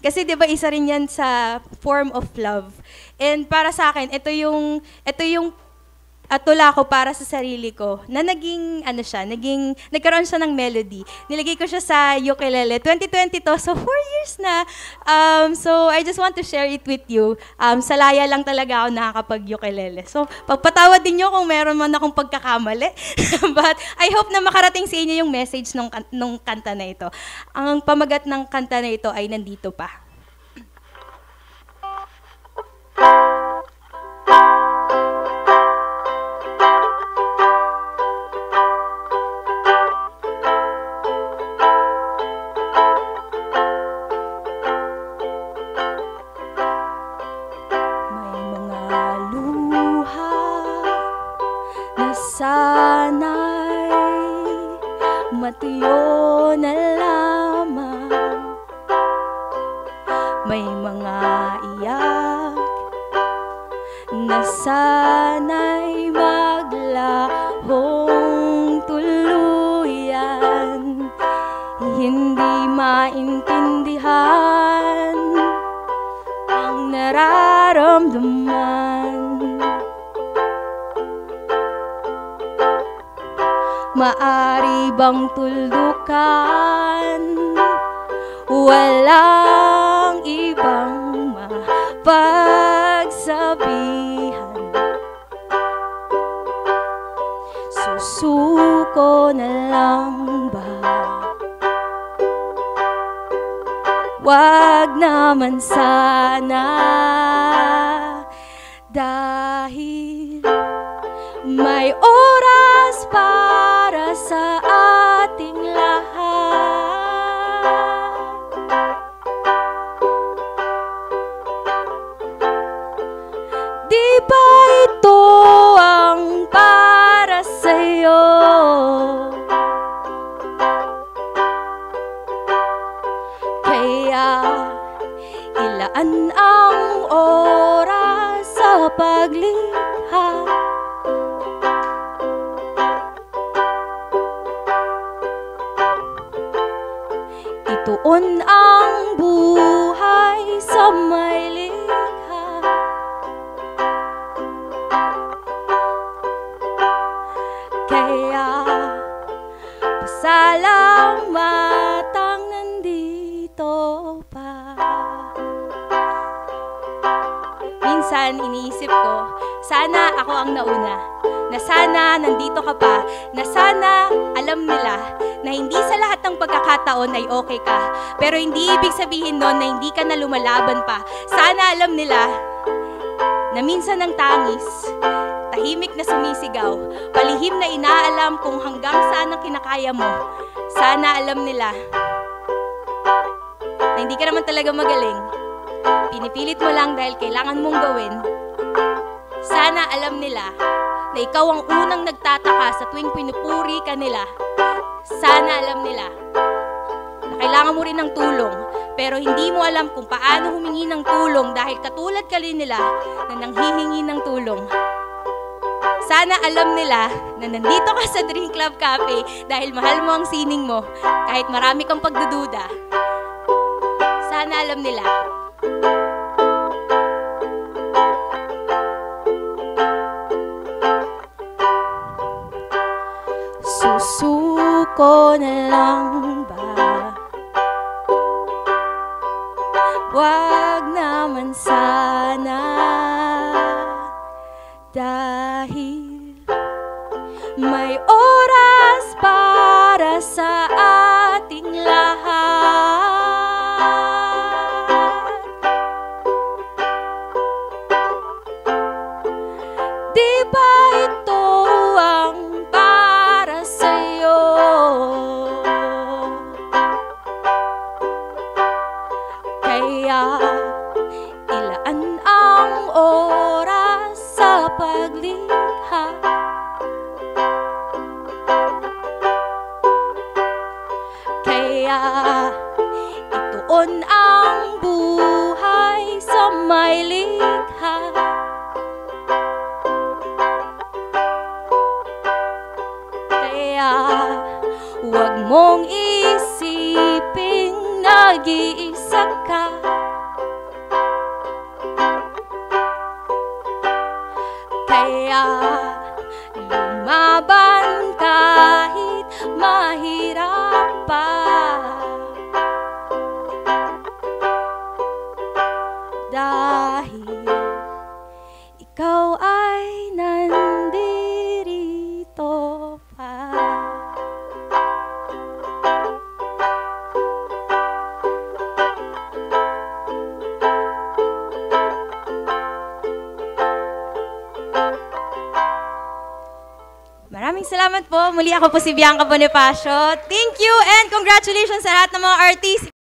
Kasi 'di ba isa rin 'yan sa form of love. And para sa akin, ito yung tula ko para sa sarili ko na nagkaroon siya ng melody. Nilagay ko siya sa ukulele. 2020 to, so 4 years na. So I just want to share it with you. Sa laya lang talaga ako nakakapag-ukulele. So pagpatawad din nyo kung meron man akong pagkakamali. But I hope na makarating sa inyo yung message nung kanta na ito. Ang pamagat ng kanta na ito ay nandito pa. Sana'y matuyo na lamang. May mga iyak na sana'y maglahong tuluyan. Hindi maintindihan ang nararamdaman. Maari bang tuldukan? Walang ibang mapagsabihan. Susuko na lang ba? Wag naman sana, dahil may oras para sa ating lahat. Di ba ito ang para sa'yo? Kaya ilaan ang oras sa paglikha. Ituon ang buhay sa may likha. Kaya pasalamatang nandito pa. Minsan iniisip ko, sana ako ang nauna. Na sana nandito ka pa, na sana alam nila na hindi sa lahat ng pagkakataon ay okay ka. Pero hindi ibig sabihin nun na hindi ka na lumalaban pa. Sana alam nila na minsan ng tangis, tahimik na sumisigaw, palihim na inaalam kung hanggang saan ang kinakaya mo. Sana alam nila na hindi ka naman talaga magaling. Pinipilit mo lang dahil kailangan mong gawin. Sana alam nila na ikaw ang unang nagtataka sa tuwing pinupuri ka nila. Sana alam nila na kailangan mo rin ng tulong, pero hindi mo alam kung paano humingi ng tulong dahil katulad ka rin nila na nanghihingi ng tulong. Sana alam nila na nandito ka sa Dream Club Cafe dahil mahal mo ang sining mo kahit marami kang pagdududa. Sana alam nila. Susuko na lang ba? Wag naman sana, dahil may oras para sa ating lahat. Di ba ito ang para sa'yo? Kaya ilaan ang oras sa paglikha. Kaya ituon ang buhay sa may likha. Kaya huwag mong isiping nag-iisa ka. salamat po. Muli ako po si Bianca Bonifacio. Thank you and congratulations sa lahat ng mga artists.